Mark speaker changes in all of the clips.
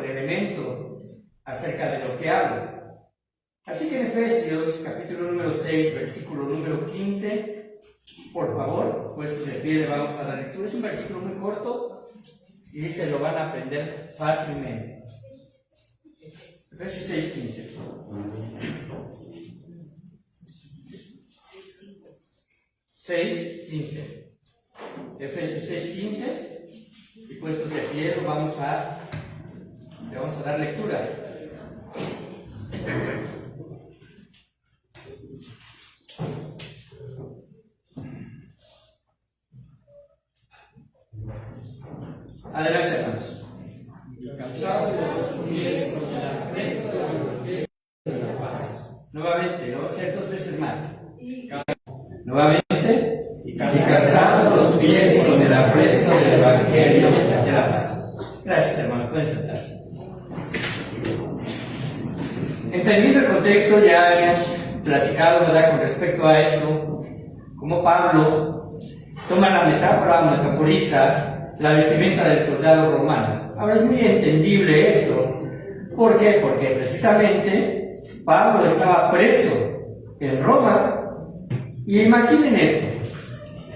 Speaker 1: elemento acerca de lo que habla. Así que en Efesios, capítulo número 6, versículo número 15, por favor, puestos de pie, le vamos a dar lectura. Es un versículo muy corto y se lo van a aprender fácilmente. Efesios 6, 15. Efesios 6, 15. Y puestos de pie, le vamos a dar lectura. Adelante, hermanos. Nuevamente, lo vamos a hacer 2 veces más. Nuevamente, y calzando los pies con el apresto del Evangelio de la paz. Gracias, hermanos. Pueden sentarse. Entendiendo el contexto, ya hemos platicado, ¿verdad?, con respecto a esto, cómo Pablo toma la metáfora, metaforiza la vestimenta del soldado romano. Ahora es muy entendible esto. ¿Por qué? Porque precisamente Pablo estaba preso en Roma. Y imaginen esto.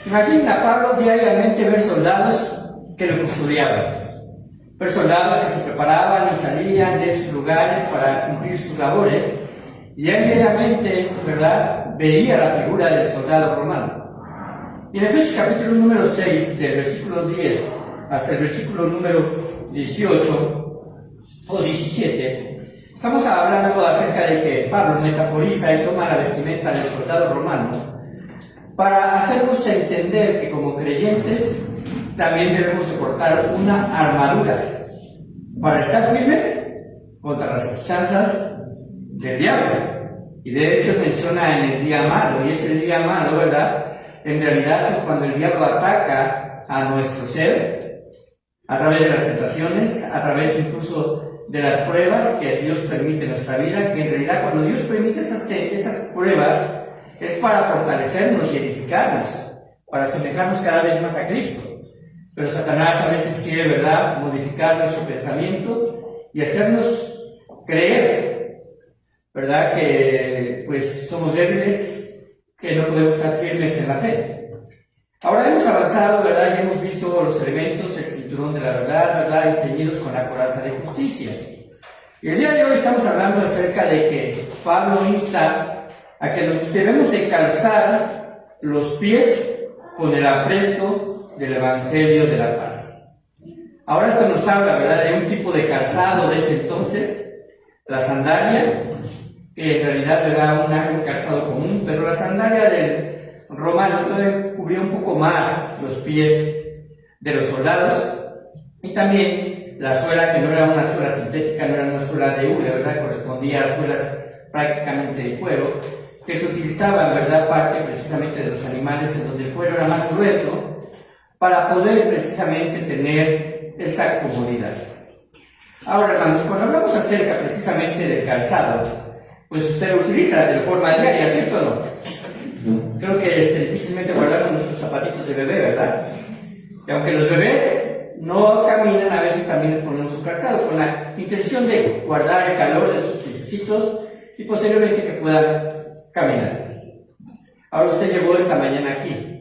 Speaker 1: Imaginen a Pablo diariamente ver soldados que lo custodiaban. Ver soldados que se preparaban y salían de sus lugares para cumplir sus labores. Y él diariamente, ¿verdad?, veía la figura del soldado romano. Y en Efesios capítulo número 6, del versículo 10 hasta el versículo número 18 o 17, estamos hablando acerca de que Pablo metaforiza y toma la vestimenta del soldado romano para hacernos entender que como creyentes también debemos soportar una armadura para estar firmes contra las acechanzas del diablo. Y de hecho menciona en el día malo, y es el día malo, ¿verdad? En realidad es cuando el diablo ataca a nuestro ser a través de las tentaciones, a través incluso de las pruebas que Dios permite en nuestra vida, que en realidad cuando Dios permite esas pruebas es para fortalecernos y edificarnos, para asemejarnos cada vez más a Cristo. Pero Satanás a veces quiere, ¿verdad?, modificar nuestro pensamiento y hacernos creer, ¿verdad?, que pues somos débiles, que no podemos estar firmes en la fe. Ahora hemos avanzado, ¿verdad?, y hemos visto los elementos, el cinturón de la verdad, ¿verdad?, y ceñidos con la coraza de justicia. Y el día de hoy estamos hablando acerca de que Pablo insta a que nos debemos de calzar los pies con el apresto del Evangelio de la paz. Ahora esto nos habla, ¿verdad?, de un tipo de calzado de ese entonces, la sandalia, que en realidad era un calzado común, pero la sandalia del romano todavía cubría un poco más los pies de los soldados, y también la suela, que no era una suela sintética, no era una suela de hule, ¿verdad?, correspondía a suelas prácticamente de cuero, que se utilizaban, ¿verdad?, parte precisamente de los animales, en donde el cuero era más grueso, para poder precisamente tener esta comodidad. Ahora, hermanos, cuando hablamos acerca precisamente del calzado, pues usted lo utiliza de forma diaria, ¿cierto o no? Creo que difícilmente guardamos nuestros zapatitos de bebé, ¿verdad? Y aunque los bebés no caminan, a veces también les ponemos su calzado con la intención de guardar el calor de sus piececitos y posteriormente que puedan caminar. Ahora usted llegó esta mañana aquí,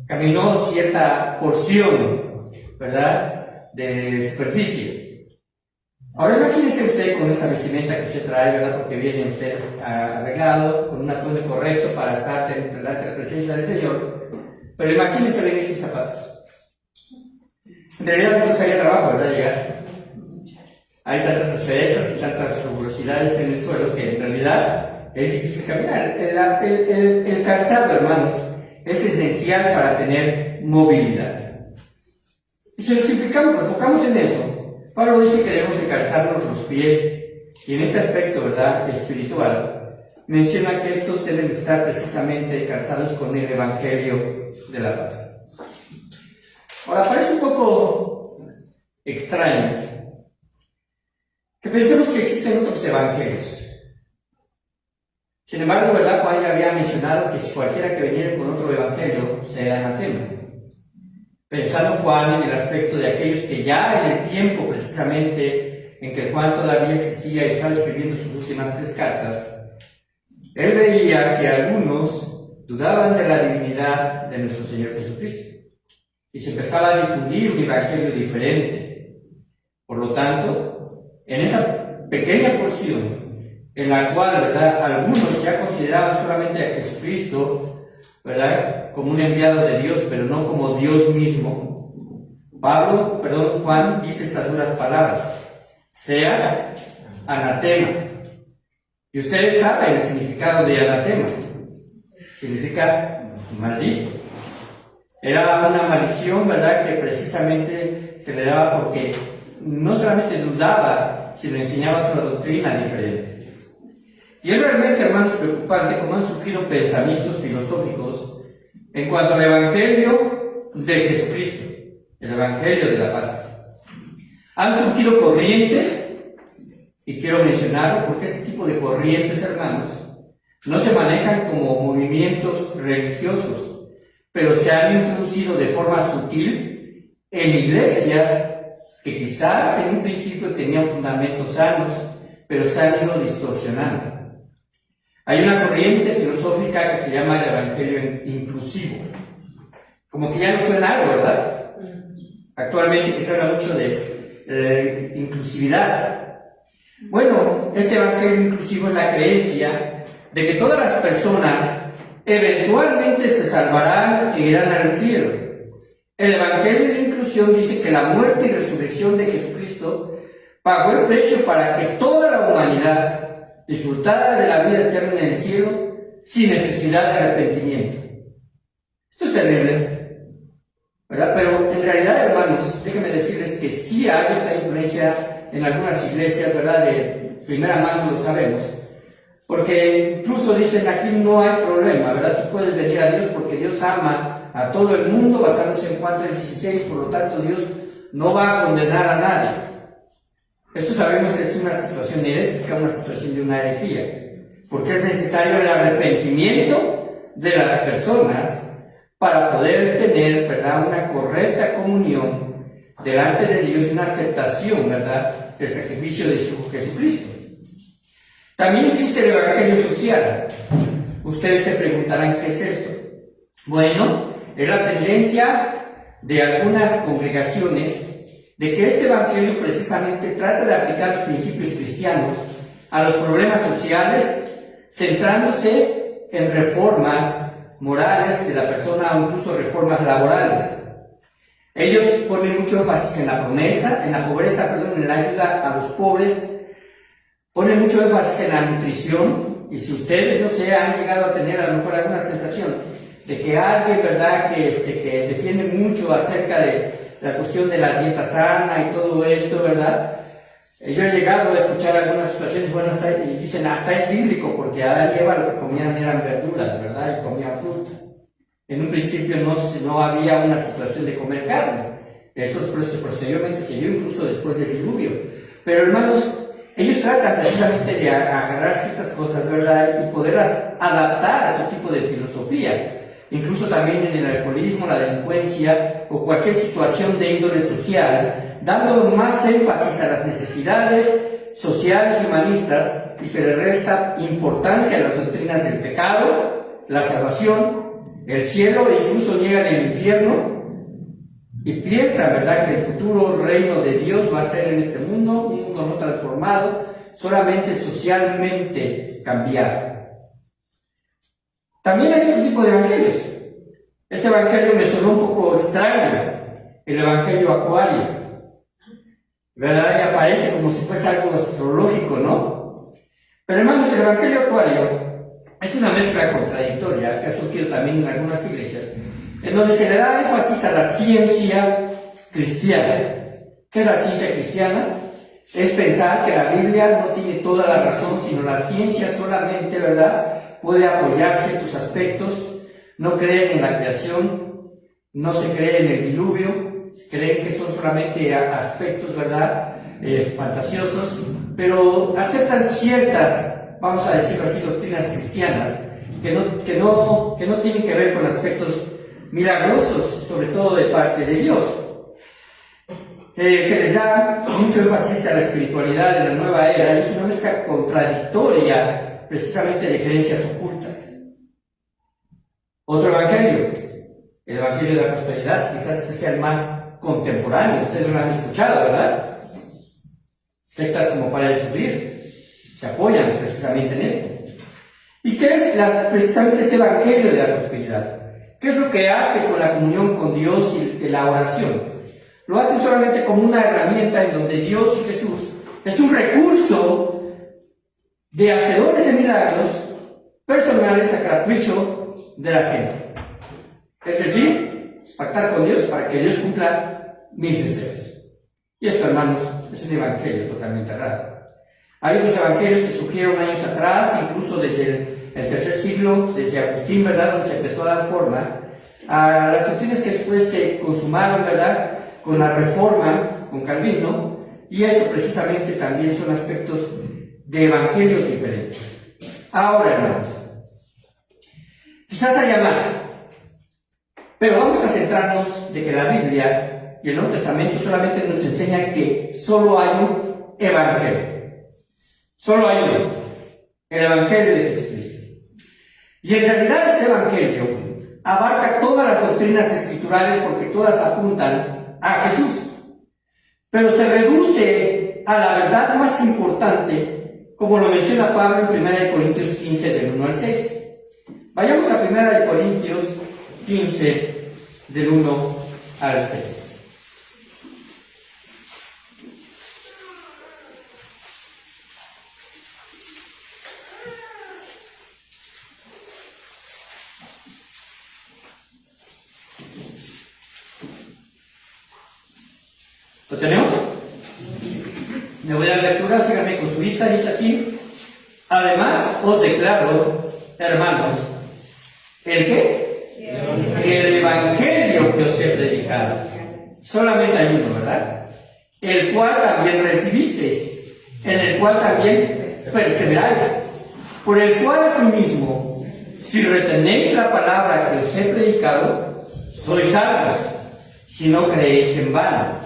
Speaker 1: caminó cierta porción, ¿verdad?, de superficie. Ahora imagínese usted con esa vestimenta que usted trae, ¿verdad?, porque viene usted arreglado, con un atuendo correcto para estar delante de la presencia del Señor, pero imagínese venir sin zapatos. En realidad no sería trabajo, ¿verdad?, llegar. Hay tantas asperezas y tantas rugosidades en el suelo que en realidad es difícil caminar. El calzado, hermanos, es esencial para tener movilidad. Y si nos enfocamos en eso, Pablo dice que debemos de calzarnos los pies, y en este aspecto, ¿verdad?, espiritual, menciona que estos deben estar precisamente calzados con el Evangelio de la paz. Ahora, parece un poco extraño que pensemos que existen otros evangelios. Sin embargo, ¿verdad?, Juan ya había mencionado que si cualquiera que viniera con otro evangelio sea anatema. Pensando Juan en el aspecto de aquellos que ya en el tiempo precisamente en que Juan todavía existía y estaba escribiendo sus últimas 3 cartas, él veía que algunos dudaban de la divinidad de nuestro Señor Jesucristo y se empezaba a difundir un evangelio diferente. Por lo tanto, en esa pequeña porción en la cual, ¿verdad?, algunos ya consideraban solamente a Jesucristo, ¿verdad?, como un enviado de Dios, pero no como Dios mismo, Juan dice estas duras palabras: sea anatema. Y ustedes saben el significado de anatema. Significa maldito. Era una maldición, ¿verdad?, que precisamente se le daba porque no solamente dudaba, sino enseñaba otra doctrina diferente. Y es realmente, hermanos, preocupante cómo han surgido pensamientos filosóficos en cuanto al Evangelio de Jesucristo, el Evangelio de la paz. Han surgido corrientes, y quiero mencionarlo porque este tipo de corrientes, hermanos, no se manejan como movimientos religiosos, pero se han introducido de forma sutil en iglesias que quizás en un principio tenían fundamentos sanos, pero se han ido distorsionando. Hay una corriente filosófica que se llama el Evangelio inclusivo. Como que ya no suena algo, ¿verdad? Actualmente se habla mucho de inclusividad. Bueno, este Evangelio inclusivo es la creencia de que todas las personas eventualmente se salvarán e irán al cielo. El Evangelio de inclusión dice que la muerte y resurrección de Jesucristo pagó el precio para que toda la humanidad disfrutara de la vida eterna en el cielo sin necesidad de arrepentimiento. Esto es terrible, ¿verdad? Pero en realidad, hermanos, déjenme decirles que sí hay esta influencia en algunas iglesias, ¿verdad? De primera mano lo sabemos, porque incluso dicen aquí no hay problema, ¿verdad? Tú puedes venir a Dios porque Dios ama a todo el mundo, basándose en Juan 3:16, por lo tanto Dios no va a condenar a nadie. Esto sabemos que es una situación herética, una situación de una herejía, porque es necesario el arrepentimiento de las personas para poder tener, ¿verdad?, una correcta comunión delante de Dios y una aceptación, ¿verdad?, del sacrificio de su Jesucristo. También existe el Evangelio social. Ustedes se preguntarán, ¿qué es esto? Bueno, es la tendencia de algunas congregaciones de que este Evangelio precisamente trata de aplicar los principios cristianos a los problemas sociales, centrándose en reformas morales de la persona o incluso reformas laborales. Ellos ponen mucho énfasis en la pobreza, en la ayuda a los pobres, ponen mucho énfasis en la nutrición, y si ustedes, no sé, han llegado a tener a lo mejor alguna sensación de que alguien, ¿verdad?, que defiende mucho acerca de la cuestión de la dieta sana y todo esto, ¿verdad? Yo he llegado a escuchar algunas situaciones, bueno, y dicen, hasta es bíblico, porque Adán y Eva lo que comían eran verduras, ¿verdad? Y comían fruta. En un principio no había una situación de comer carne. Eso posteriormente se dio incluso después del diluvio. Pero, hermanos, ellos tratan precisamente de agarrar ciertas cosas, ¿verdad?, y poderlas adaptar a su tipo de filosofía. Incluso también en el alcoholismo, la delincuencia o cualquier situación de índole social, dando más énfasis a las necesidades sociales y humanistas, y se le resta importancia a las doctrinas del pecado, la salvación, el cielo, e incluso niegan el infierno, y piensan, ¿verdad?, que el futuro reino de Dios va a ser en este mundo, un mundo no transformado, solamente socialmente cambiado. También hay otro tipo de evangelios. Este evangelio me sonó un poco extraño, el evangelio acuario, ¿verdad? Y aparece como si fuese algo astrológico, ¿no? Pero, hermanos, el evangelio acuario es una mezcla contradictoria que ha surgido también en algunas iglesias, en donde se le da énfasis a la ciencia cristiana. ¿Qué es la ciencia cristiana? Es pensar que la Biblia no tiene toda la razón, sino la ciencia solamente, ¿verdad?, puede apoyar ciertos aspectos. No creen en la creación, no se cree en el diluvio, creen que son solamente aspectos, ¿verdad?, fantasiosos, pero aceptan ciertas, vamos a decirlo así, doctrinas cristianas que no tienen que ver con aspectos milagrosos, sobre todo de parte de Dios. se les da mucho énfasis a la espiritualidad de la nueva era, y es una mezcla contradictoria precisamente de creencias ocultas. Otro evangelio, el evangelio de la prosperidad, quizás este sea el más contemporáneo, ustedes lo han escuchado, ¿verdad? Sectas como Para de Sufrir se apoyan precisamente en esto. ¿Y qué es precisamente este evangelio de la prosperidad? ¿Qué es lo que hace con la comunión con Dios y la oración? Lo hacen solamente como una herramienta en donde Dios y Jesús es un recurso de hacedores de milagros personales a capricho de la gente. Es decir, pactar con Dios para que Dios cumpla mis deseos. Y esto, hermanos, es un evangelio totalmente errado. Hay otros evangelios que surgieron años atrás, incluso desde el tercer siglo, desde Agustín, ¿verdad?, donde se empezó a dar forma a las doctrinas que después se consumaron, ¿verdad?, con la Reforma, con Calvino, y esto precisamente también son aspectos de evangelios diferentes. Ahora, hermanos, quizás haya más, pero vamos a centrarnos de que la Biblia y el Nuevo Testamento solamente nos enseñan que solo hay un evangelio. Solo hay uno, el evangelio de Jesucristo. Y en realidad este evangelio abarca todas las doctrinas escriturales porque todas apuntan a Jesús. Pero se reduce a la verdad más importante, como lo menciona Pablo en 1 Corintios 15, del 1 al 6. Vayamos a 1 Corintios 15, del 1 al 6. ¿Lo tenemos? Le voy a dar lectura, síganme con su vista, dice así: además os declaro, hermanos, ¿el qué? El evangelio que os he predicado. Solamente hay uno, ¿verdad? El cual también recibisteis, en el cual también perseveráis, por el cual asimismo, si retenéis la palabra que os he predicado, sois salvos, si no creéis en vano.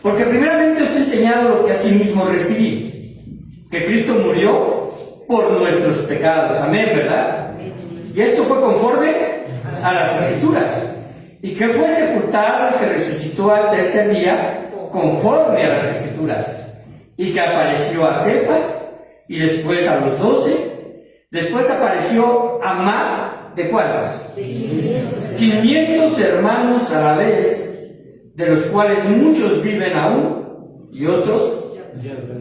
Speaker 1: Porque primeramente os he enseñado lo que asimismo recibí, que Cristo murió por nuestros pecados. Amén, ¿verdad? Y esto fue conforme a las Escrituras. Y que fue sepultado y que resucitó al tercer día conforme a las Escrituras. Y que apareció a Cefas y después a los 12. Después apareció a más de ¿cuántos? 500 hermanos a la vez, de los cuales muchos viven aún y otros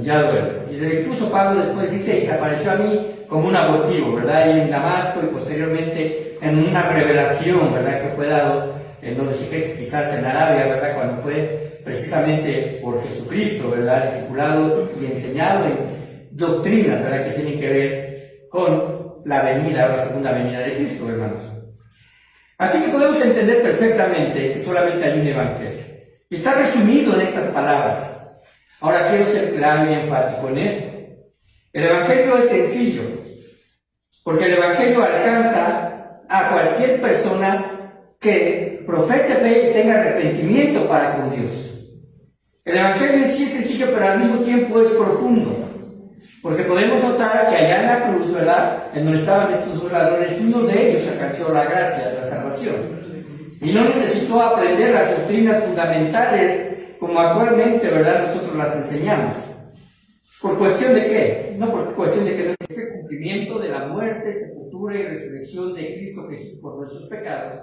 Speaker 1: ya duermen. Y incluso Pablo después dice: y se apareció a mí como un abortivo, ¿verdad? Y en Damasco, y posteriormente en una revelación, ¿verdad?, que fue dado, en donde se cree que quizás en Arabia, ¿verdad?, cuando fue precisamente por Jesucristo, ¿verdad?, discipulado y enseñado en doctrinas, ¿verdad?, que tienen que ver con la venida o la segunda venida de Cristo, hermanos. Así que podemos entender perfectamente que solamente hay un evangelio. Y está resumido en estas palabras. Ahora quiero ser claro y enfático en esto. El evangelio es sencillo, porque el evangelio alcanza a cualquier persona que profese fe y tenga arrepentimiento para con Dios. El evangelio en sí es sencillo, pero al mismo tiempo es profundo. Porque podemos notar que allá en la cruz, ¿verdad?, en donde estaban estos dos ladrones, uno de ellos alcanzó la gracia de la salvación. Y no necesitó aprender las doctrinas fundamentales como actualmente, ¿verdad?, nosotros las enseñamos. ¿Por cuestión de qué? No por cuestión de que no existe el cumplimiento de la muerte, sepultura y resurrección de Cristo Jesús por nuestros pecados.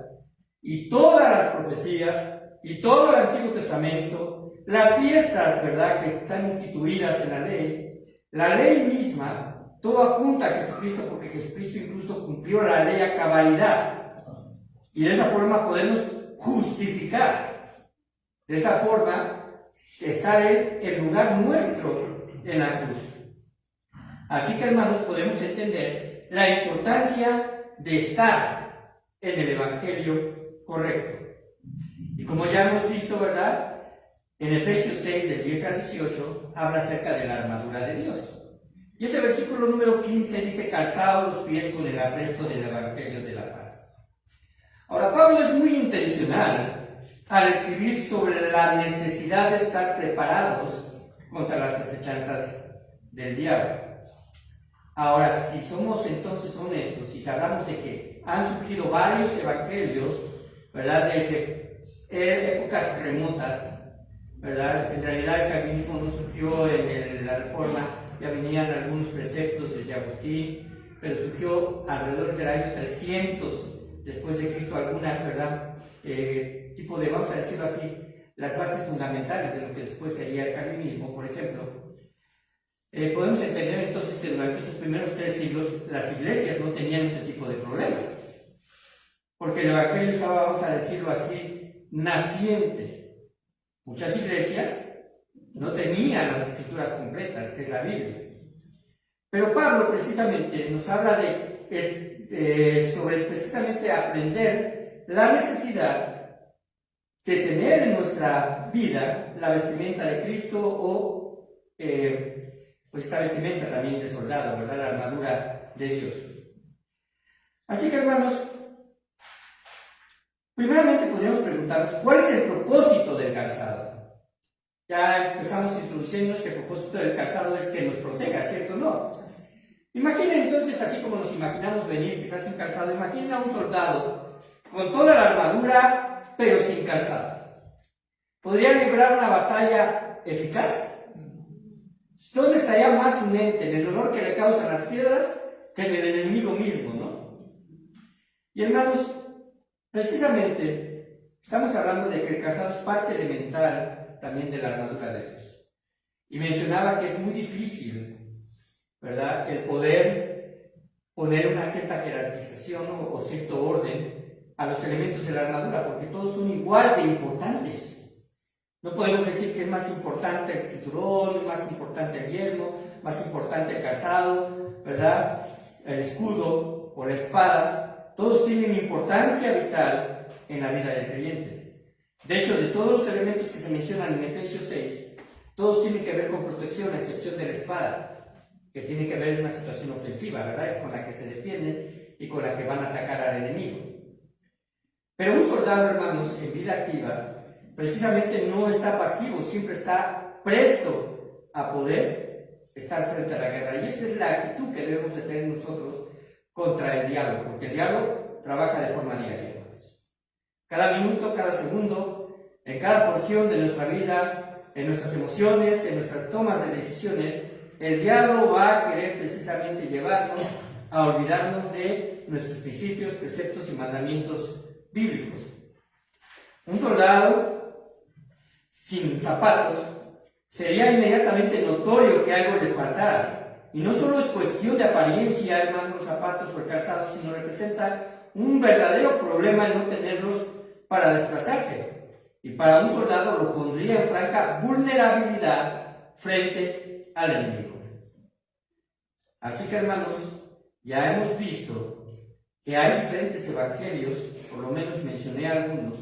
Speaker 1: Y todas las profecías y todo el Antiguo Testamento, las fiestas, ¿verdad?, que están instituidas en la ley misma, todo apunta a Jesucristo, porque Jesucristo incluso cumplió la ley a cabalidad. Y de esa forma podemos justificar. De esa forma está Él en lugar nuestro en la cruz. Así que, hermanos, podemos entender la importancia de estar en el evangelio correcto. Y como ya hemos visto, ¿verdad?, en Efesios 6, del 10 al 18, habla acerca de la armadura de Dios. Y ese versículo número 15 dice: calzados los pies con el apresto del evangelio de la paz. Ahora, Pablo es muy intencional al escribir sobre la necesidad de estar preparados contra las acechanzas del diablo. Ahora, si somos entonces honestos, si hablamos de que han surgido varios evangelios, ¿verdad? Desde épocas remotas, ¿verdad? En realidad el calvinismo no surgió en la Reforma, ya venían algunos preceptos desde Agustín, pero surgió alrededor del año 300 después de Cristo, algunas, ¿verdad? Tipo de, vamos a decirlo así, las bases fundamentales de lo que después sería el calvinismo, por ejemplo. Podemos entender entonces que durante esos primeros 3 siglos las iglesias no tenían este tipo de problemas, porque el evangelio estaba, vamos a decirlo así, naciente. Muchas iglesias no tenían las escrituras completas, que es la Biblia. Pero Pablo precisamente nos habla sobre precisamente aprender la necesidad de tener en nuestra vida la vestimenta de Cristo o pues esta vestimenta también de soldado, ¿verdad? La armadura de Dios. Así que, hermanos, primeramente podríamos preguntarnos, ¿cuál es el propósito del calzado? Ya empezamos introduciéndonos que el propósito del calzado es que nos proteja, ¿cierto? No. Imaginen entonces, así como nos imaginamos venir quizás sin calzado, imaginen a un soldado con toda la armadura, pero sin calzado. ¿Podría librar una batalla eficaz? ¿Dónde estaría más su mente? ¿En el dolor que le causan las piedras que en el enemigo mismo, no? Y hermanos, precisamente estamos hablando de que el calzado es parte elemental también de la armadura de Dios. Y mencionaba que es muy difícil, ¿verdad?, el poder poner una cierta jerarquización o cierto orden a los elementos de la armadura, porque todos son igual de importantes. No podemos decir que es más importante el cinturón, más importante el yelmo, más importante el calzado, ¿verdad?, el escudo o la espada. Todos tienen importancia vital en la vida del creyente. De hecho, de todos los elementos que se mencionan en Efesios 6, todos tienen que ver con protección, a excepción de la espada, que tiene que ver en una situación ofensiva, ¿verdad? Es con la que se defienden y con la que van a atacar al enemigo. Pero un soldado, hermanos, en vida activa, precisamente no está pasivo, siempre está presto a poder estar frente a la guerra. Y esa es la actitud que debemos de tener nosotros contra el diablo, porque el diablo trabaja de forma diaria. Cada minuto, cada segundo, en cada porción de nuestra vida, en nuestras emociones, en nuestras tomas de decisiones, el diablo va a querer precisamente llevarnos a olvidarnos de nuestros principios, preceptos y mandamientos bíblicos. Un soldado sin zapatos sería inmediatamente notorio que algo les faltara. Y no solo es cuestión de apariencia, hermanos, los zapatos o el calzado, sino representa un verdadero problema el no tenerlos para desplazarse. Y para un soldado lo pondría en franca vulnerabilidad frente al enemigo. Así que, hermanos, ya hemos visto que hay diferentes evangelios, por lo menos mencioné algunos,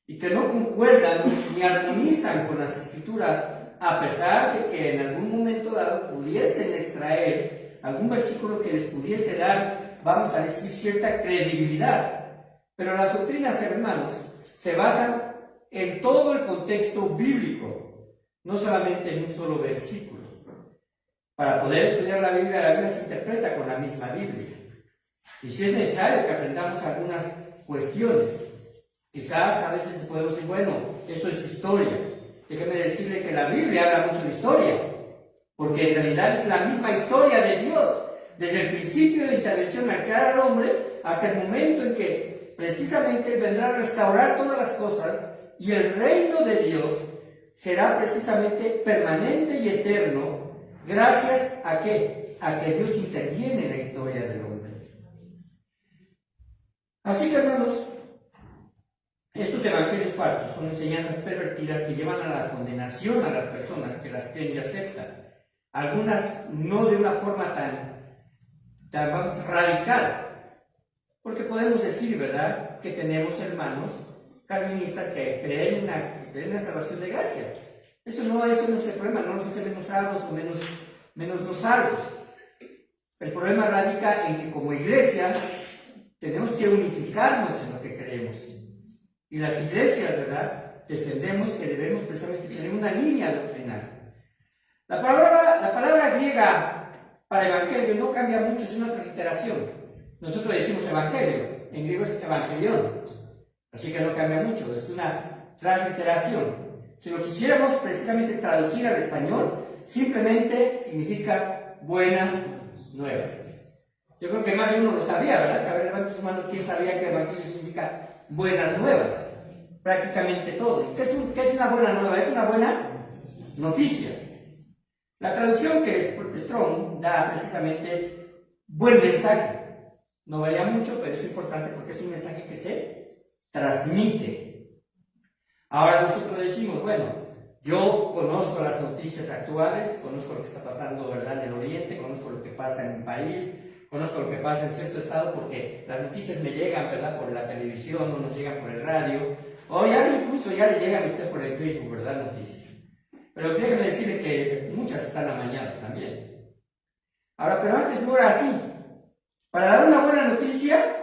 Speaker 1: y que no concuerdan ni armonizan con las escrituras, a pesar de que en algún momento dado pudiesen extraer algún versículo que les pudiese dar, vamos a decir, cierta credibilidad. Pero las doctrinas, hermanos, se basan en todo el contexto bíblico, no solamente en un solo versículo. Para poder estudiar la Biblia se interpreta con la misma Biblia. Y si es necesario que aprendamos algunas cuestiones, quizás a veces podemos decir, bueno, eso es historia. Déjeme decirle que la Biblia habla mucho de historia, porque en realidad es la misma historia de Dios, desde el principio de intervención al crear al hombre hasta el momento en que precisamente Él vendrá a restaurar todas las cosas y el reino de Dios será precisamente permanente y eterno, gracias a ¿qué? A que Dios interviene en la historia del hombre. Así que, hermanos, estos evangelios falsos son enseñanzas pervertidas que llevan a la condenación a las personas que las creen y aceptan. Algunas no de una forma tan vamos, radical, porque podemos decir, ¿verdad?, que tenemos hermanos calvinistas que creen en la salvación de gracia. Eso no es el problema, no nos hace menos salvos o menos no salvos. El problema radica en que como iglesia tenemos que unificarnos en lo que creemos. Y las iglesias, ¿verdad?, defendemos que debemos precisamente tener una línea doctrinal. La palabra griega para evangelio no cambia mucho, es una transliteración. Nosotros decimos evangelio, en griego es evangelión, así que no cambia mucho, es una transliteración. Si lo quisiéramos precisamente traducir al español, simplemente significa buenas nuevas. Yo creo que más de uno lo sabía, ¿verdad? Que a ver, levanten sus manos, ¿quién sabía que evangelio significa buenas nuevas? Prácticamente todo. ¿Qué es una buena nueva? Es una buena noticia. La traducción que Strong da precisamente es buen mensaje. No varía mucho, pero es importante porque es un mensaje que se transmite. Ahora nosotros decimos, bueno, yo conozco las noticias actuales, conozco lo que está pasando, ¿verdad?, en el Oriente, conozco lo que pasa en mi país, conozco lo que pasa en cierto estado porque las noticias me llegan, ¿verdad?, por la televisión o nos llegan por el radio, o ya incluso ya le llegan a usted por el Facebook, ¿verdad?, noticias. Pero déjeme decirle que muchas están amañadas también. Ahora, pero antes no era así. Para dar una buena noticia,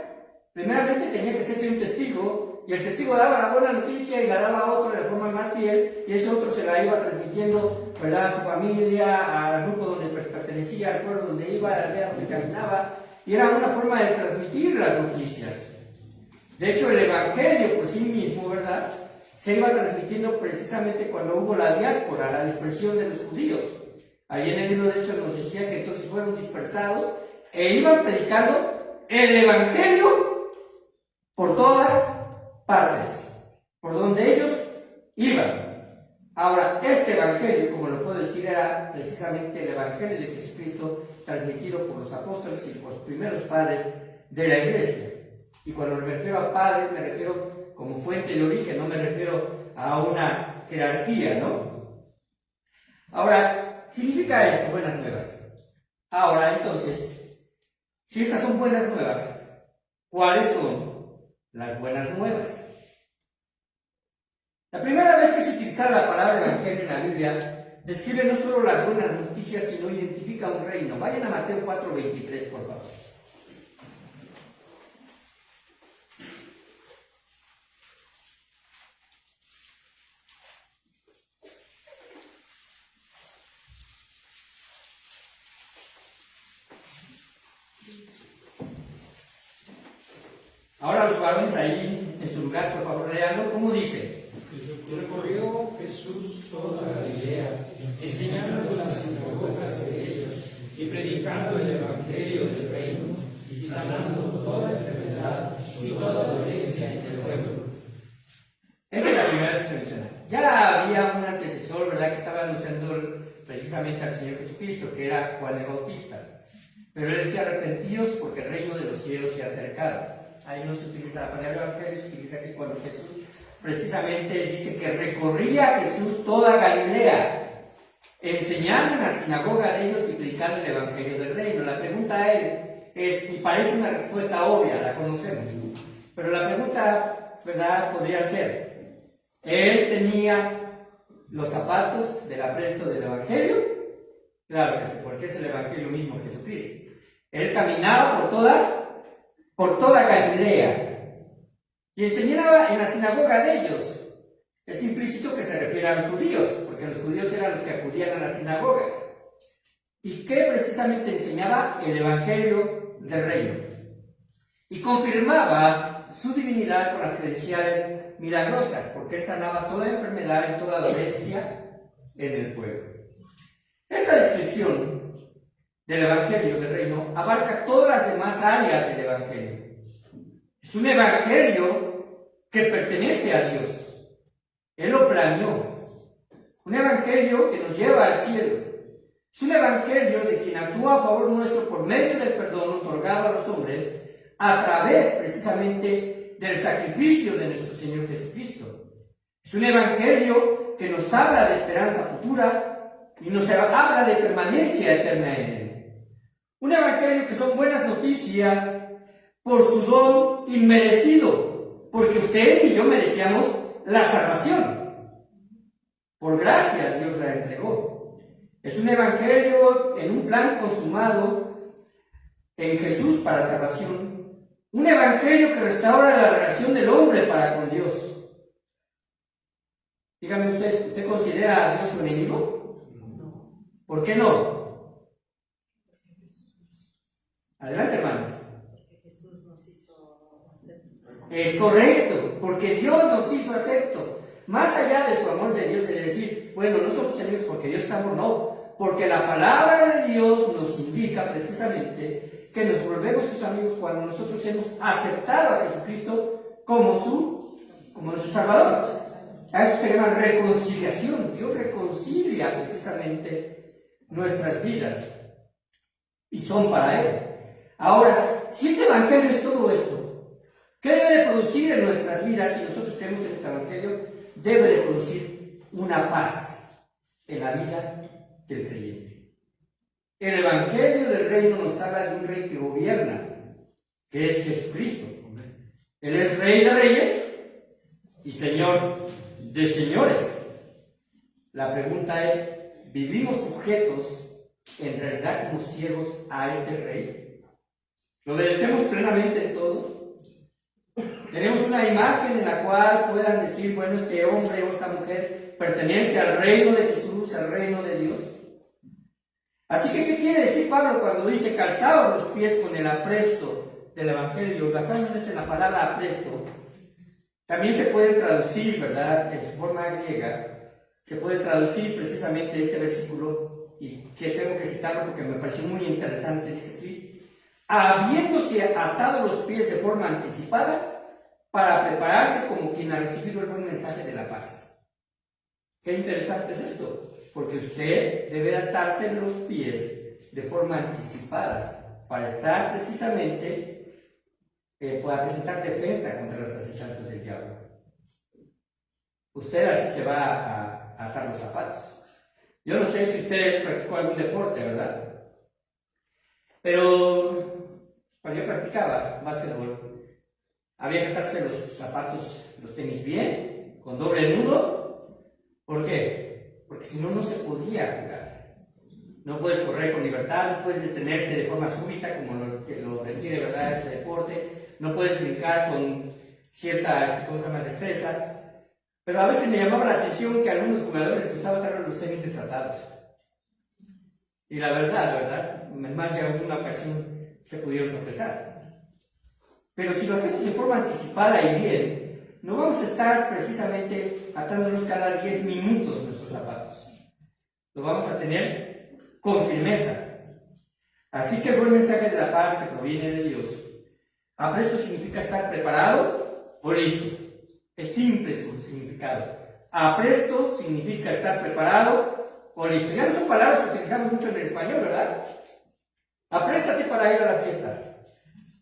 Speaker 1: primeramente tenía que ser de un testigo, y el testigo daba la buena noticia y la daba a otro de la forma más fiel, y ese otro se la iba transmitiendo, ¿verdad?, a su familia, al grupo donde pertenecía, al pueblo donde iba, a la aldea donde caminaba, y era una forma de transmitir las noticias. De hecho, el evangelio por sí mismo, ¿verdad?, se iba transmitiendo precisamente cuando hubo la diáspora, la dispersión de los judíos. Ahí en el libro de Hechos nos decía que entonces fueron dispersados e iban predicando el evangelio por todas partes, por donde ellos iban. Ahora, este evangelio, como lo puedo decir, era precisamente el evangelio de Jesucristo transmitido por los apóstoles y por los primeros padres de la iglesia. Y cuando me refiero a padres, me refiero como fuente de origen, no me refiero a una jerarquía, ¿no? Ahora, significa esto, buenas nuevas. Ahora, entonces, si estas son buenas nuevas, ¿cuáles son las buenas nuevas? La primera vez que se utiliza la palabra evangelio en la Biblia, describe no solo las buenas noticias, sino identifica un reino. Vayan a Mateo 4:23, por favor. Ahora los varones ahí en su lugar, por favor, leanlo. ¿Cómo dice?
Speaker 2: Recorrió Jesús toda Galilea, enseñando en las sinagogas de ellos y predicando el evangelio del reino y sanando toda enfermedad y toda dolencia en el pueblo.
Speaker 1: Esta es la primera vez que se menciona. Ya había un antecesor, ¿verdad?, que estaba anunciando precisamente al Señor Jesucristo, que era Juan el Bautista. Pero él decía: arrepentidos porque el reino de los cielos se ha acercado. Ahí no se utiliza la palabra evangelio, se utiliza aquí cuando Jesús precisamente dice que recorría Jesús toda Galilea, enseñando en la sinagoga de ellos y predicando el evangelio del reino. La pregunta a él es, y parece una respuesta obvia, la conocemos, pero la pregunta, ¿verdad?, podría ser: ¿él tenía los zapatos del apresto del evangelio? Claro que sí, porque es el evangelio mismo Jesucristo. Él caminaba por toda Galilea y enseñaba en la sinagoga de ellos. Es implícito que se refiere a los judíos, porque los judíos eran los que acudían a las sinagogas. ¿Y qué precisamente enseñaba? El evangelio del reino. Y confirmaba su divinidad con las credenciales milagrosas, porque él sanaba toda enfermedad y toda dolencia en el pueblo. Esta descripción del evangelio del reino abarca todas las demás áreas del evangelio. Es un evangelio que pertenece a Dios. Él lo planeó. Un evangelio que nos lleva al cielo. Es un evangelio de quien actúa a favor nuestro por medio del perdón otorgado a los hombres a través precisamente del sacrificio de nuestro Señor Jesucristo. Es un evangelio que nos habla de esperanza futura y nos habla de permanencia eterna en Él. Un evangelio que son buenas noticias por su don inmerecido, porque usted y yo merecíamos la salvación. Por gracia Dios la entregó. Es un evangelio en un plan consumado en Jesús para salvación. Un evangelio que restaura la relación del hombre para con Dios. Dígame ¿usted considera a Dios su enemigo?
Speaker 3: No.
Speaker 1: ¿Por qué no? Adelante, hermano.
Speaker 3: Porque Jesús nos hizo aceptos.
Speaker 1: Es correcto, porque Dios nos hizo acepto. Más allá de su amor de Dios, de decir, bueno, no somos enemigos porque Dios es amor, no. Porque la palabra de Dios nos indica precisamente que nos volvemos sus amigos cuando nosotros hemos aceptado a Jesucristo como nuestro Salvador. A esto se llama reconciliación. Dios reconcilia precisamente nuestras vidas y son para Él. Ahora, si este Evangelio es todo esto, ¿qué debe de producir en nuestras vidas si nosotros creemos en este Evangelio? Debe de producir una paz en la vida del creyente. El Evangelio del Reino nos habla de un Rey que gobierna, que es Jesucristo. Él es Rey de Reyes y Señor de señores. La pregunta es, ¿vivimos sujetos en realidad como siervos a este Rey? ¿Lo obedecemos plenamente en todo? ¿Tenemos una imagen en la cual puedan decir, bueno, este hombre o esta mujer pertenece al reino de Jesús, al reino de Dios? Así que, ¿qué quiere decir Pablo cuando dice calzados los pies con el apresto del Evangelio? Basándonos en la palabra apresto, también se puede traducir, ¿verdad?, en su forma griega, se puede traducir precisamente este versículo, y que tengo que citarlo porque me pareció muy interesante. Dice así: habiéndose atado los pies de forma anticipada para prepararse como quien ha recibido el buen mensaje de la paz. Qué interesante es esto, porque usted debe atarse los pies de forma anticipada para estar precisamente para presentar defensa contra las acechanzas del diablo. Usted así se va a atar los zapatos. Yo no sé si usted practicó algún deporte, ¿verdad? Pero cuando yo practicaba básquetbol, había que atarse los zapatos, los tenis bien, con doble nudo. ¿Por qué? Porque si no, no se podía jugar. No puedes correr con libertad, no puedes detenerte de forma súbita como lo requiere, ¿verdad?, este deporte. No puedes brincar con cierta, destreza. Pero a veces me llamaba la atención que a algunos jugadores les gustaba traer los tenis desatados. Y la verdad, en más de alguna ocasión se pudieron tropezar. Pero si lo hacemos de forma anticipada y bien, no vamos a estar precisamente atándonos cada 10 minutos nuestros zapatos. Lo vamos a tener con firmeza. Así que el buen mensaje de la paz que proviene de Dios, apresto significa estar preparado o listo. Es simple su significado. Apresto significa estar preparado o listo. Ya no son palabras que utilizamos mucho en el español, ¿verdad? Apréstate para ir a la fiesta.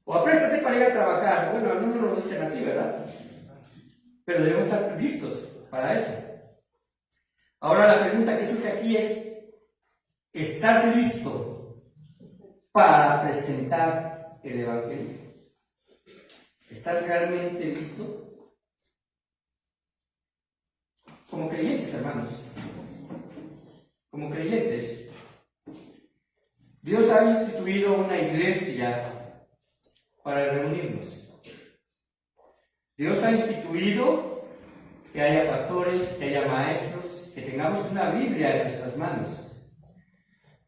Speaker 1: O apréstate para ir a trabajar. Bueno, algunos no lo dicen así, ¿verdad? Pero debemos estar listos para eso. Ahora la pregunta que surge aquí es: ¿estás listo para presentar el Evangelio? ¿Estás realmente listo? Como creyentes, hermanos, como creyentes, Dios ha instituido una iglesia para reunirnos. Dios ha instituido que haya pastores, que haya maestros, que tengamos una Biblia en nuestras manos.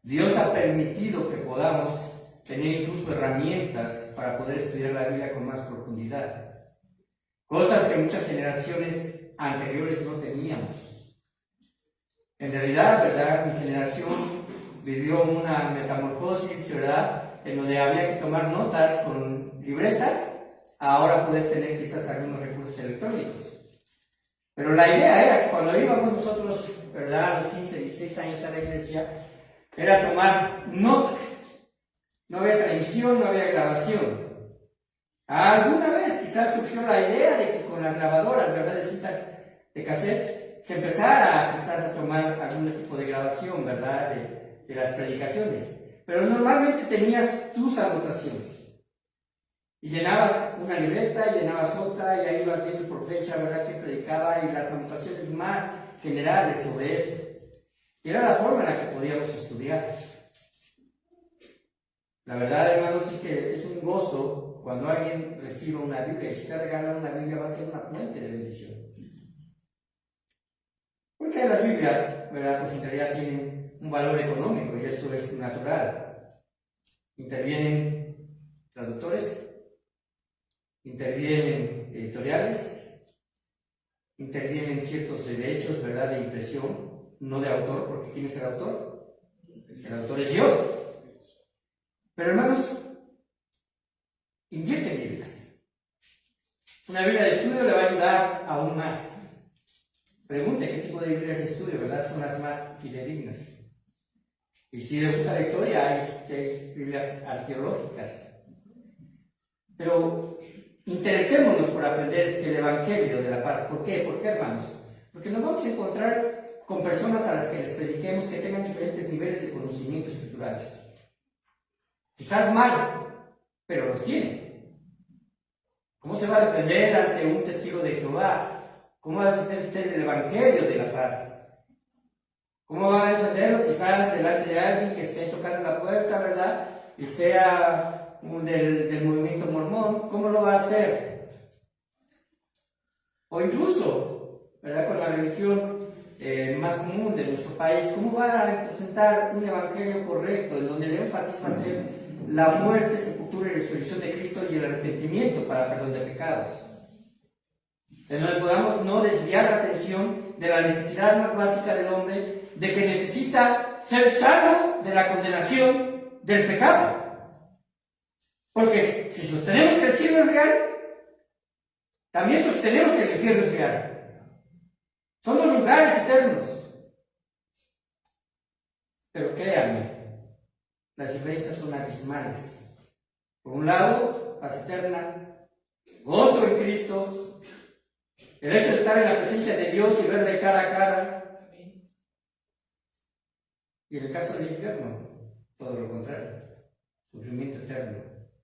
Speaker 1: Dios ha permitido que podamos tener incluso herramientas para poder estudiar la Biblia con más profundidad. Cosas que muchas generaciones anteriores no teníamos. En realidad, ¿verdad?, mi generación vivió una metamorfosis, ¿verdad?, en donde había que tomar notas con libretas, a ahora poder tener quizás algunos recursos electrónicos. Pero la idea era que cuando íbamos nosotros, ¿verdad?, a los 15, 16 años a la iglesia, era tomar notas. No había transmisión, no había grabación. Alguna vez quizás surgió la idea de que con las grabadoras, ¿verdad?, de cintas de cassettes, se empezara quizás a tomar algún tipo de grabación, ¿verdad?, de las predicaciones. Pero normalmente tenías tus anotaciones. Y llenabas una libreta, llenabas otra, y ahí ibas viendo por fecha, ¿verdad?, que predicaba, y las anotaciones más generales sobre eso. Y era la forma en la que podíamos estudiar. La verdad, hermanos, es que es un gozo cuando alguien recibe una Biblia, y si te regalan una Biblia va a ser una fuente de bendición. que las Biblias, ¿verdad? Pues en realidad tienen un valor económico y esto es natural. Intervienen traductores, intervienen editoriales, intervienen ciertos derechos, ¿verdad? De impresión, no de autor, porque ¿quién es el autor? El autor es Dios. Pero hermanos, invierten Biblias. Una Biblia de estudio le va a ayudar aún más. Pregunte qué tipo de Biblias de estudio, ¿verdad? Son las más fidedignas. Y si le gusta la historia, hay Biblias arqueológicas. Pero interesémonos por aprender el Evangelio de la paz. ¿Por qué? ¿Por qué, hermanos? Porque nos vamos a encontrar con personas a las que les prediquemos que tengan diferentes niveles de conocimiento escriturales. Quizás mal, pero los tienen. ¿Cómo se va a defender ante un testigo de Jehová? ¿Cómo va a defender usted el Evangelio de la paz? ¿Cómo va a defenderlo quizás delante de alguien que esté tocando la puerta, ¿verdad? Y sea del movimiento mormón? ¿Cómo lo va a hacer? O incluso, ¿verdad? Con la religión más común de nuestro país, ¿cómo va a presentar un evangelio correcto en donde el énfasis va a ser la muerte, sepultura y resurrección de Cristo y el arrepentimiento para perdón de pecados? En donde podamos no desviar la atención de la necesidad más básica del hombre, de que necesita ser salvo de la condenación del pecado. Porque si sostenemos que el cielo es real, también sostenemos que el infierno es real. Son dos lugares eternos. Pero créanme, las diferencias son abismales. Por un lado, paz eterna, gozo en Cristo, el hecho de estar en la presencia de Dios y verle cara a cara. Y en el caso del infierno, todo lo contrario. Sufrimiento eterno,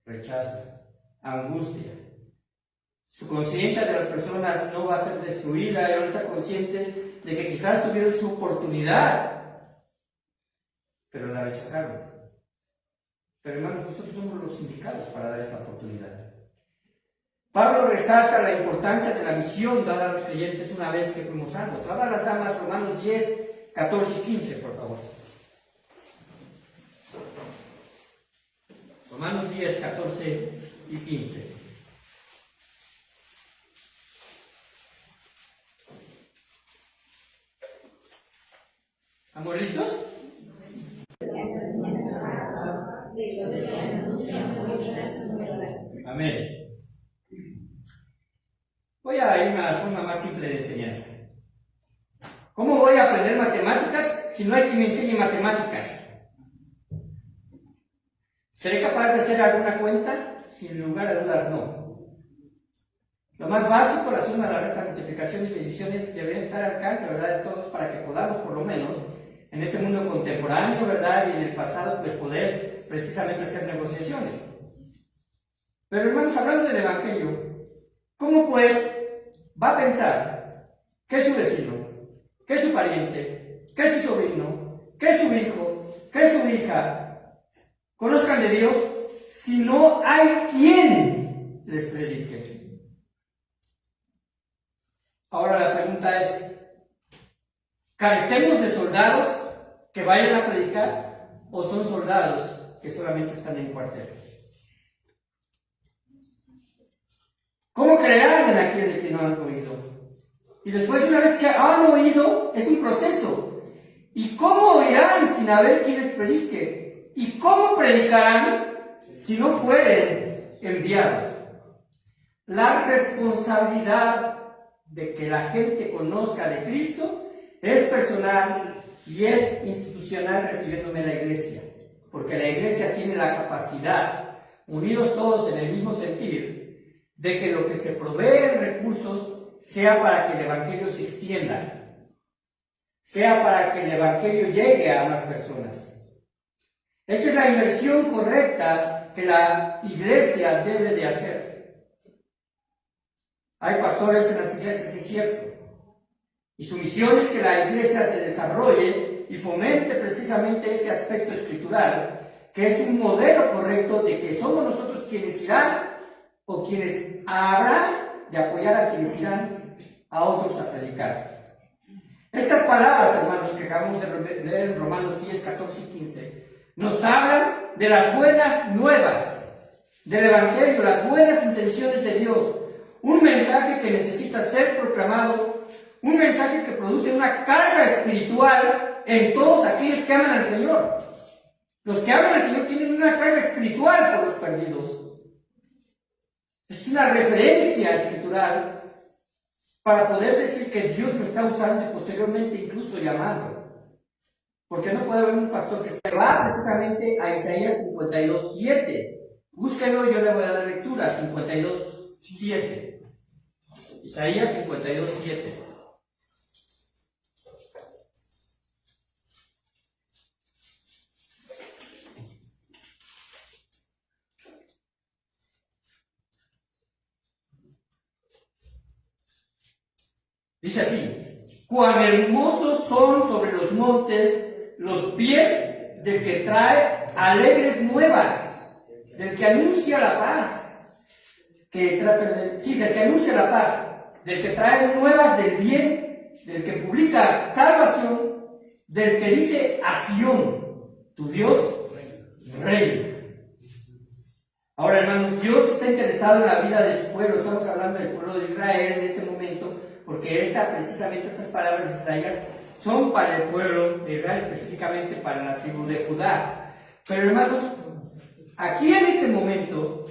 Speaker 1: rechazo, angustia. Su conciencia de las personas no va a ser destruida, ellos están conscientes de que quizás tuvieron su oportunidad, pero la rechazaron. Pero hermanos, nosotros somos los indicados para dar esa oportunidad. Pablo resalta la importancia de la misión dada a los creyentes una vez que fuimos salvos. Ahora las damas, Romanos 10, 14 y 15, por favor. Romanos 10, 14 y 15. ¿Estamos listos? Amén. Voy a irme a la forma más simple de enseñanza. ¿Cómo voy a aprender matemáticas si no hay quien me enseñe matemáticas? ¿Seré capaz de hacer alguna cuenta? Sin lugar a dudas, no. Lo más básico, la suma, la resta, multiplicaciones y divisiones deberían estar al alcance, ¿verdad?, de todos para que podamos, por lo menos, en este mundo contemporáneo, ¿verdad?, y en el pasado, pues poder precisamente hacer negociaciones. Pero hermanos, hablando del Evangelio, ¿cómo pues va a pensar que es su vecino, que es su pariente, que es su sobrino, que es su hijo, que es su hija, conozcan de Dios si no hay quien les predique? Ahora la pregunta es, ¿carecemos de soldados que vayan a predicar o son soldados que solamente están en cuartel? ¿Cómo creerán en aquel de que no han oído? Y después, una vez que han oído, es un proceso. ¿Y cómo oirán sin haber quien les predique? ¿Y cómo predicarán si no fueren enviados? La responsabilidad de que la gente conozca de Cristo es personal y es institucional, refiriéndome a la iglesia. Porque la iglesia tiene la capacidad, unidos todos en el mismo sentir, de que lo que se provee en recursos sea para que el Evangelio se extienda, sea para que el Evangelio llegue a más personas. Esa es la inversión correcta que la iglesia debe de hacer. Hay pastores en las iglesias, es cierto, y su misión es que la iglesia se desarrolle y fomente precisamente este aspecto escritural, que es un modelo correcto de que somos nosotros quienes irán o quienes habrán de apoyar a quienes irán a otros a predicar. Estas palabras, hermanos, que acabamos de leer en Romanos 10, 14 y 15, nos hablan de las buenas nuevas del Evangelio, las buenas intenciones de Dios. Un mensaje que necesita ser proclamado, un mensaje que produce una carga espiritual en todos aquellos que aman al Señor. Los que aman al Señor tienen una carga espiritual por los perdidos. Es una referencia escritural para poder decir que Dios me está usando y posteriormente incluso llamando. Porque no puede haber un pastor que se va precisamente a Isaías 52:7. Búsquenlo y yo le voy a dar lectura. 52:7. Isaías 52:7. Dice así: cuán hermosos son sobre los montes los pies del que trae alegres nuevas, del que anuncia la paz, del que anuncia la paz, del que trae nuevas del bien, del que publica salvación, del que dice a Sión, tu Dios reina. Ahora, hermanos, Dios está interesado en la vida de su pueblo. Estamos hablando del pueblo de Israel en este momento, porque precisamente estas palabras de Isaías son para el pueblo de Israel, específicamente para la tribu de Judá. Pero, hermanos, aquí en este momento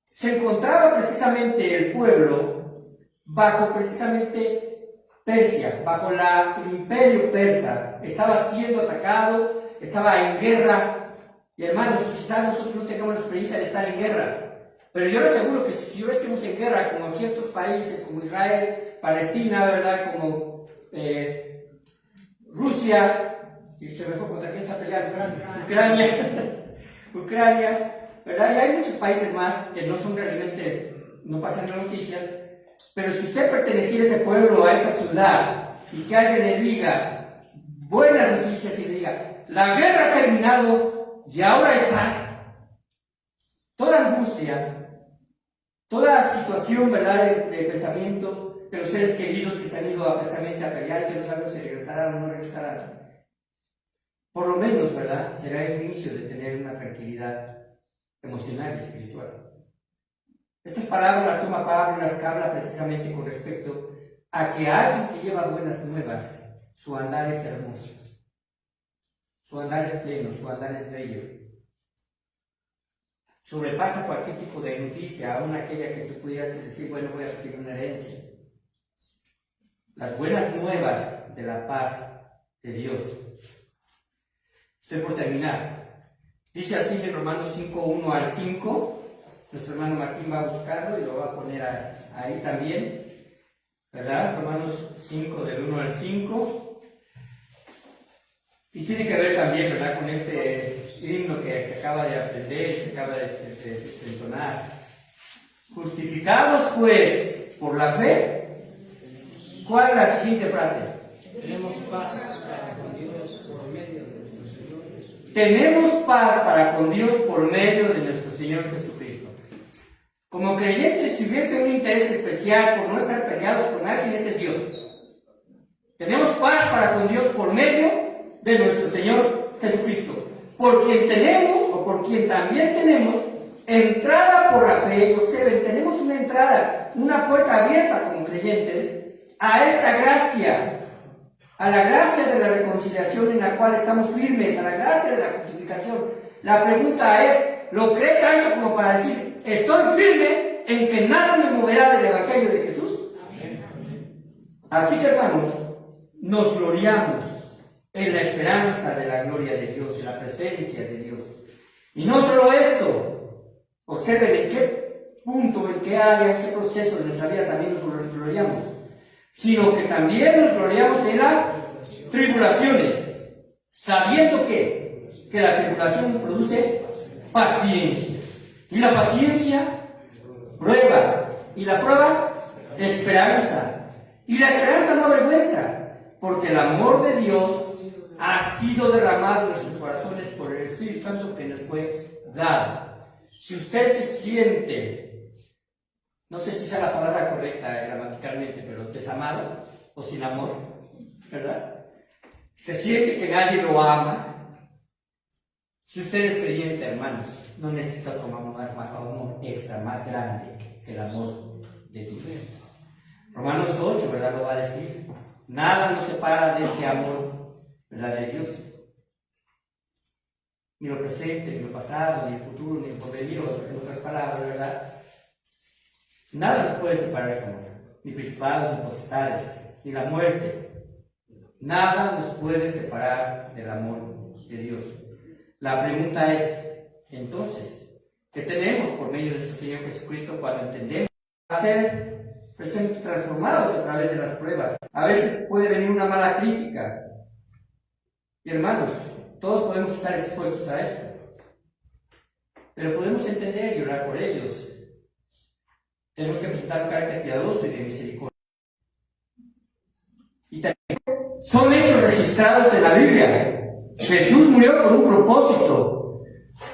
Speaker 1: se encontraba precisamente el pueblo bajo precisamente Persia, bajo el imperio persa. Estaba siendo atacado, estaba en guerra. Y hermanos, quizás nosotros no tengamos la experiencia de estar en guerra, pero yo les aseguro que si estuviésemos en guerra, como en ciertos países, como Israel, Palestina, ¿verdad? Como Rusia, y se me fue contra quién está peleando, Ucrania, ¿verdad? Y hay muchos países más que no son realmente, no pasan las noticias, pero si usted perteneciera a ese pueblo, a esa ciudad, y que alguien le diga buenas noticias y le diga, la guerra ha terminado, y ahora hay paz, toda angustia, toda situación, ¿verdad?, de pensamiento de los seres queridos que se han ido precisamente a pelear, que no sabemos si regresarán o no regresarán, por lo menos, ¿verdad?, será el inicio de tener una tranquilidad emocional y espiritual. Estas palabras las toma Pablo y las habla precisamente con respecto a que alguien que lleva buenas nuevas, su andar es hermoso. Su andar es pleno, su andar es bello. Sobrepasa cualquier tipo de noticia, aún aquella que tú pudieras decir, bueno, voy a recibir una herencia. Las buenas nuevas de la paz de Dios. Estoy por terminar. Dice así en Romanos 5, 1 al 5. Nuestro hermano Martín va a buscarlo y lo va a poner ahí también. ¿Verdad? Romanos 5, del 1 al 5. Y tiene que ver también, ¿verdad?, con este himno que se acaba de aprender, se acaba de entonar. Justificados pues por la fe, ¿cuál es la siguiente frase?
Speaker 2: Tenemos paz para con Dios por medio de nuestro Señor Jesucristo.
Speaker 1: Tenemos paz para con Dios por medio de nuestro Señor Jesucristo. Como creyentes, si hubiese un interés especial por no estar peleados con alguien, ese es Dios. Tenemos paz para con Dios por medio de nuestro Señor Jesucristo, por quien tenemos, o por quien también tenemos, entrada por la fe. Observen, tenemos una entrada, una puerta abierta como creyentes a esta gracia, a la gracia de la reconciliación en la cual estamos firmes, a la gracia de la justificación. La pregunta es, ¿lo cree tanto como para decir, estoy firme en que nada me moverá del Evangelio de Jesús? Así que, hermanos, nos gloriamos en la esperanza de la gloria de Dios, en la presencia de Dios. Y no solo esto, observen en qué punto, en qué área, en qué proceso de nuestra vida también nos gloriamos, sino que también nos gloriamos en las tribulaciones, sabiendo que la tribulación produce paciencia, y la paciencia prueba, y la prueba esperanza, y la esperanza no avergüenza, porque el amor de Dios ha sido derramado en nuestros corazones por el Espíritu Santo que nos fue dado. Si usted se siente, no sé si sea la palabra correcta gramaticalmente, pero desamado o sin amor, ¿verdad? Se siente que nadie lo ama. Si usted es creyente, hermanos, no necesita tomar un amor extra más grande que el amor de Dios. Romanos 8, ¿verdad? Lo va a decir. Nada nos separa de este amor, ¿verdad? De Dios. Ni lo presente, ni lo pasado, ni el futuro, ni el porvenir, en otras palabras, ¿verdad? Nada nos puede separar de ese amor. Ni principados, ni potestades, ni la muerte. Nada nos puede separar del amor de Dios. La pregunta es, entonces, ¿qué tenemos por medio de nuestro Señor Jesucristo cuando entendemos ser presentes transformados a través de las pruebas? A veces puede venir una mala crítica. Y hermanos, todos podemos estar expuestos a esto. Pero podemos entender y orar por ellos. Tenemos que presentar un carácter piadoso y de misericordia. Y también son hechos registrados en la Biblia. Jesús murió con un propósito: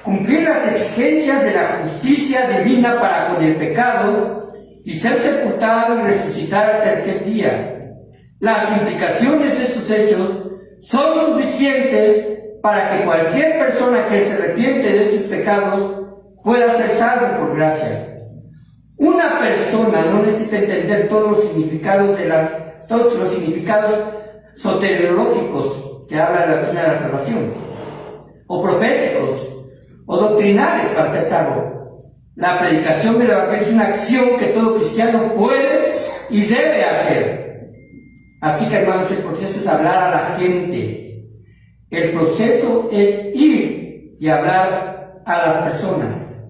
Speaker 1: cumplir las exigencias de la justicia divina para con el pecado y ser sepultado y resucitar al tercer día. Las implicaciones de estos hechos son suficientes para que cualquier persona que se arrepiente de sus pecados pueda ser salvo por gracia. Una persona no necesita entender todos los significados soteriológicos que habla de la doctrina de la salvación, o proféticos, o doctrinales para ser salvo. La predicación del Evangelio es una acción que todo cristiano puede y debe hacer. Así que, hermanos, el proceso es hablar a la gente. El proceso es ir y hablar a las personas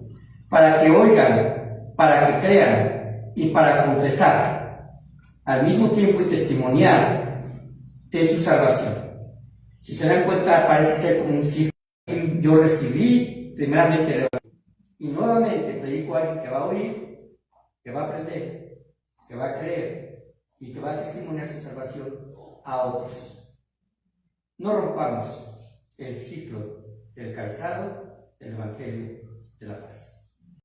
Speaker 1: para que oigan, para que crean y para confesar al mismo tiempo y testimoniar de su salvación. Si se dan cuenta, parece ser como un ciclo. Yo recibí primeramente y nuevamente predico a alguien que va a oír, que va a aprender, que va a creer y que va a testimoniar su salvación a otros. No rompamos el ciclo del calzado del Evangelio de la paz.